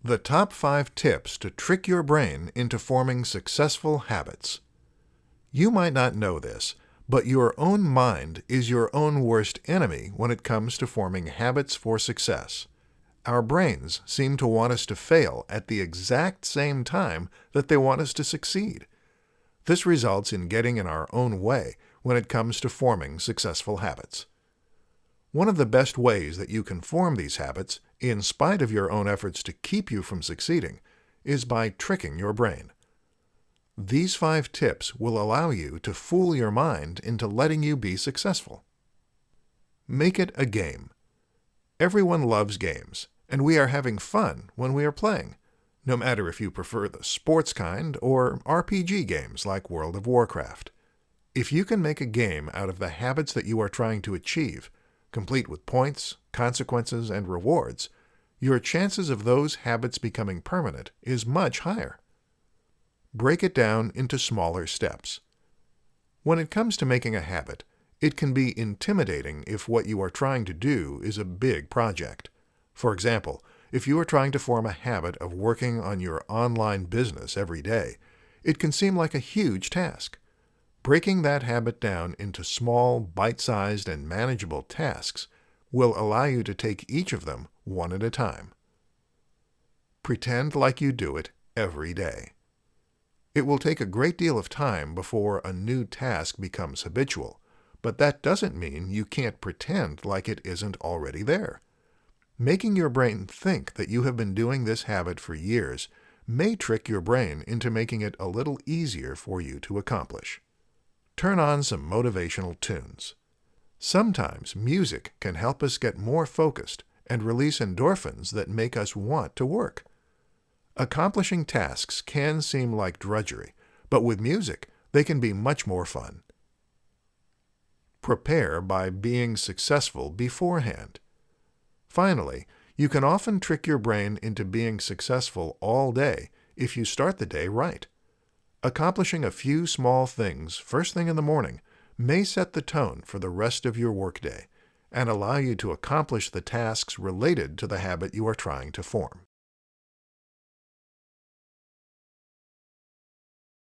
The top 5 tips to trick your brain into forming successful habits. You might not know this, but your own mind is your own worst enemy when it comes to forming habits for success. Our brains seem to want us to fail at the exact same time that they want us to succeed. This results in getting in our own way when it comes to forming successful habits. One of the best ways that you can form these habits, in spite of your own efforts to keep you from succeeding, is by tricking your brain. These 5 tips will allow you to fool your mind into letting you be successful. Make it a game. Everyone loves games, and we are having fun when we are playing, no matter if you prefer the sports kind or RPG games like World of Warcraft. If you can make a game out of the habits that you are trying to achieve, complete with points, consequences, and rewards, your chances of those habits becoming permanent is much higher. Break it down into smaller steps. When it comes to making a habit, it can be intimidating if what you are trying to do is a big project. For example, if you are trying to form a habit of working on your online business every day, it can seem like a huge task. Breaking that habit down into small, bite-sized, and manageable tasks will allow you to take each of them one at a time. Pretend like you do it every day. It will take a great deal of time before a new task becomes habitual, but that doesn't mean you can't pretend like it isn't already there. Making your brain think that you have been doing this habit for years may trick your brain into making it a little easier for you to accomplish. Turn on some motivational tunes. Sometimes music can help us get more focused and release endorphins that make us want to work. Accomplishing tasks can seem like drudgery, but with music, they can be much more fun. Prepare by being successful beforehand. Finally, you can often trick your brain into being successful all day if you start the day right. Accomplishing a few small things first thing in the morning may set the tone for the rest of your workday and allow you to accomplish the tasks related to the habit you are trying to form.